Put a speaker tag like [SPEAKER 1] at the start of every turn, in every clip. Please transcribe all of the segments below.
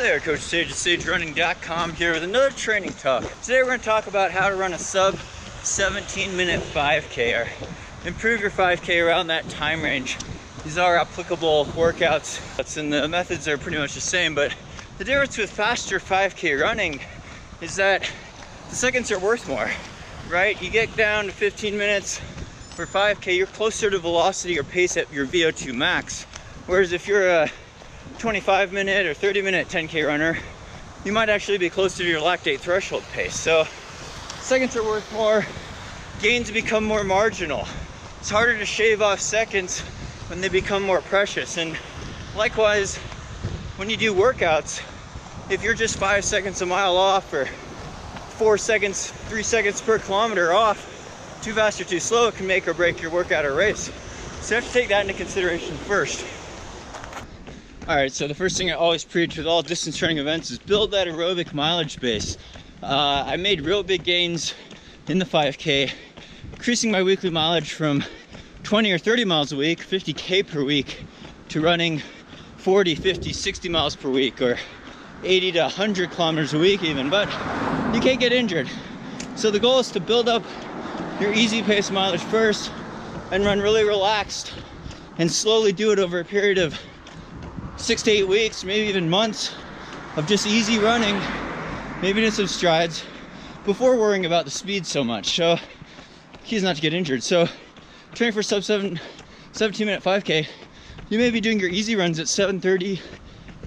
[SPEAKER 1] there, Coach Sage at SageRunning.com here with another training talk. Today we're going to talk about how to run a sub 17-minute 5K or improve your 5K around that time range. These are applicable workouts, and the methods are pretty much the same, but the difference with faster 5K running is that the seconds are worth more, right? You get down to 15 minutes for 5K, you're closer to velocity or pace at your VO2 max. Whereas if you're a 25-minute or 30-minute 10K runner, you might actually be closer to your lactate threshold pace. So seconds are worth more, gains become more marginal. It's harder to shave off seconds when they become more precious. And likewise, when you do workouts, if you're just 5 seconds a mile off or 4 seconds, 3 seconds per kilometer off, too fast or too slow, it can make or break your workout or race. So you have to take that into consideration first. All right, so the first thing I always preach with all distance training events is build that aerobic mileage base. I made real big gains in the 5K, increasing my weekly mileage from 20 or 30 miles a week, 50K per week, to running 40, 50, 60 miles per week, or 80 to 100 kilometers a week even, but you can't get injured. So the goal is to build up your easy pace mileage first and run really relaxed and slowly do it over a period of 6 to 8 weeks, maybe even months of just easy running, maybe in some strides, before worrying about the speed so much. So key is not to get injured. So training for sub 17-minute 5K, you may be doing your easy runs at 7:30,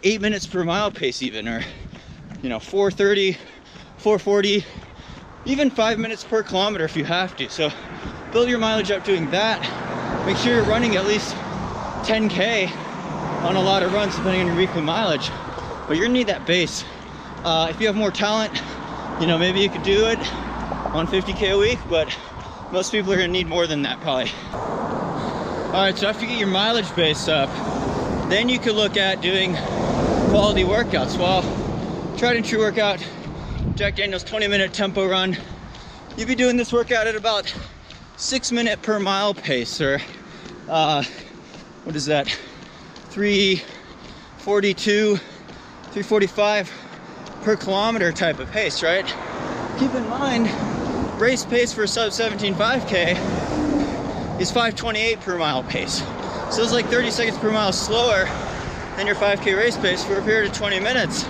[SPEAKER 1] 8 minutes per mile pace even, or 4:30, 4:40, even 5 minutes per kilometer if you have to. So build your mileage up doing that. Make sure you're running at least 10K on a lot of runs depending on your weekly mileage, but you're gonna need that base. If you have more talent, maybe you could do it on 50K a week, but most people are gonna need more than that probably. All right, so after you get your mileage base up, then you could look at doing quality workouts. Well, tried and true workout, Jack Daniel's 20-minute tempo run. You'd be doing this workout at about 6 minute per mile pace, or what is that? 342, 345 per kilometer type of pace, right? Keep in mind, race pace for a sub 17 5K is 528 per mile pace. So it's like 30 seconds per mile slower than your 5K race pace for a period of 20 minutes.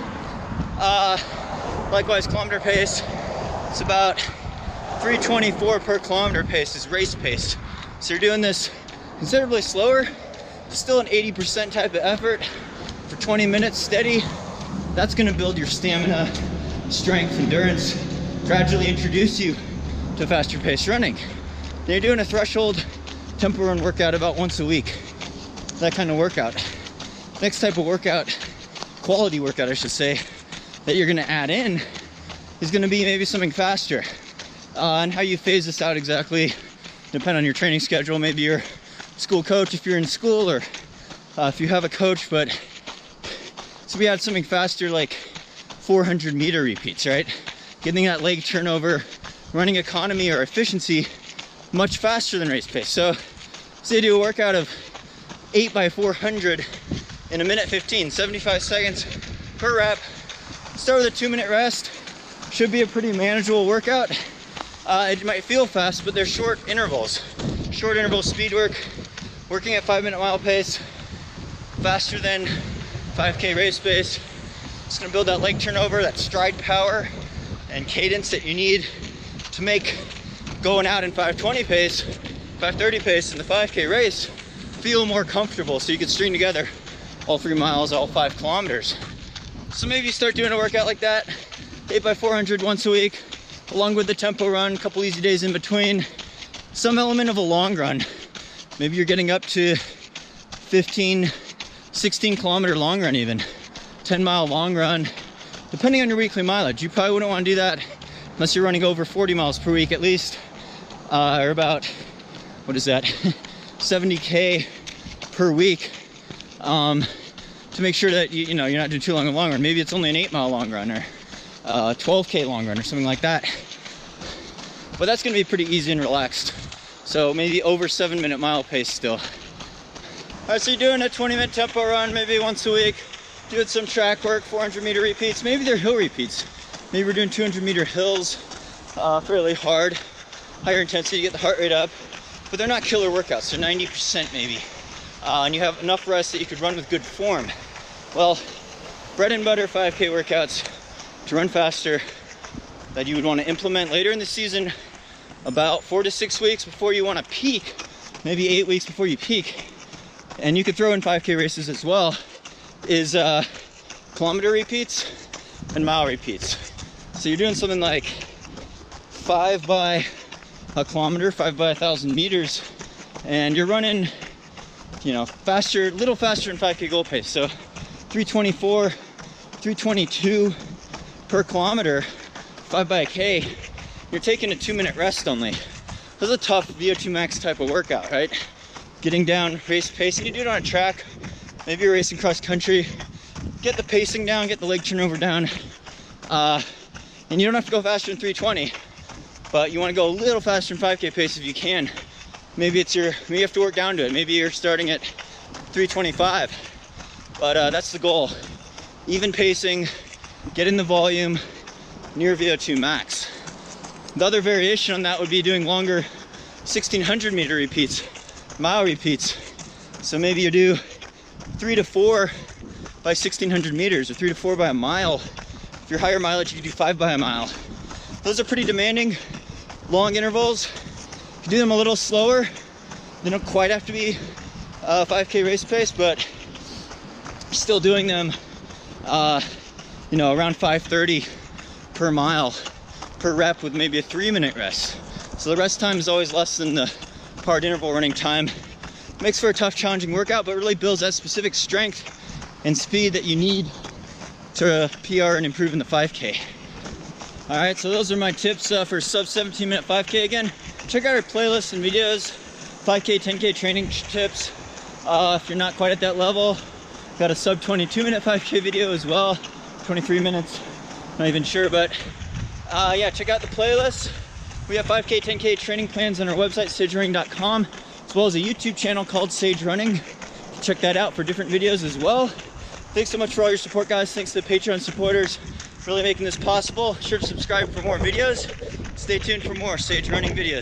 [SPEAKER 1] Likewise, kilometer pace, it's about 324 per kilometer pace is race pace. So you're doing this considerably slower, still an 80% type of effort for 20 minutes steady. That's gonna build your stamina, strength, endurance, gradually introduce you to faster pace running. Then you're doing a threshold tempo run workout about once a week, that kind of workout. Next type of workout, quality workout I should say, that you're gonna add in is gonna be maybe something faster. And how you phase this out exactly depend on your training schedule. Maybe your school coach if you're in school, or if you have a coach, but so we had something faster like 400 meter repeats, right? Getting that leg turnover, running economy or efficiency much faster than race pace. So say you do a workout of 8 by 400 in 1:15, 75 seconds per rep. Start with a 2-minute rest. Should be a pretty manageable workout. It might feel fast, but they're short intervals. Short interval speed work, working at 5-minute mile pace, faster than 5K race pace. It's gonna build that leg turnover, that stride power and cadence that you need to make going out in 520 pace, 530 pace in the 5K race feel more comfortable, so you can string together all 3 miles, all 5 kilometers. So maybe you start doing a workout like that, 8 by 400 once a week, along with the tempo run, a couple easy days in between, some element of a long run. Maybe you're getting up to 15, 16 kilometer long run even, 10-mile long run, depending on your weekly mileage. You probably wouldn't want to do that unless you're running over 40 miles per week at least, or about, 70K per week, to make sure that you're not doing too long a long run. Maybe it's only an 8-mile long run, or 12K long run, or something like that. But that's going to be pretty easy and relaxed. So maybe over 7-minute mile pace still. All right, so you're doing a 20-minute tempo run maybe once a week, doing some track work, 400-meter repeats. Maybe they're hill repeats. Maybe we're doing 200-meter hills, fairly hard, higher intensity to get the heart rate up. But they're not killer workouts. They're 90% maybe. And you have enough rest that you could run with good form. Well, bread and butter 5K workouts to run faster that you would want to implement later in the season, about 4 to 6 weeks before you want to peak, maybe 8 weeks before you peak. And you could throw in 5K races as well, is kilometer repeats and mile repeats. So you're doing something like 5 by a kilometer, 5 by 1,000 meters, and you're running, you know, faster, little faster than 5K goal pace. So 324, 322 per kilometer, 5 by a K, you're taking a 2-minute rest only. This is a tough VO2 max type of workout, right? Getting down, race pace. You do it on a track, maybe you're racing cross country, get the pacing down, get the leg turnover down, and you don't have to go faster than 320, but you want to go a little faster than 5K pace if you can. Maybe maybe you have to work down to it. Maybe you're starting at 325, but that's the goal. Even pacing, get in the volume, near VO2 max. The other variation on that would be doing longer 1,600 meter repeats, mile repeats. So maybe you do 3 to 4 by 1,600 meters or 3 to 4 by a mile. If you're higher mileage, you can do 5 by a mile. Those are pretty demanding, long intervals. If you do them a little slower, they don't quite have to be 5K race pace, but still doing them, you know, around 5:30 per mile per rep with maybe a 3-minute rest. So the rest time is always less than the hard interval running time. Makes for a tough, challenging workout, but really builds that specific strength and speed that you need to PR and improve in the 5K. All right, so those are my tips for sub 17-minute 5K. Again, check out our playlists and videos, 5K, 10K training tips. If you're not quite at that level, got a sub 22-minute 5K video as well, 23 minutes, not even sure, but yeah, check out the playlist. We have 5K, 10K training plans on our website, sagerunning.com, as well as a YouTube channel called Sage Running. Check that out for different videos as well. Thanks so much for all your support, guys. Thanks to the Patreon supporters for really making this possible. Sure to subscribe for more videos. Stay tuned for more Sage Running videos.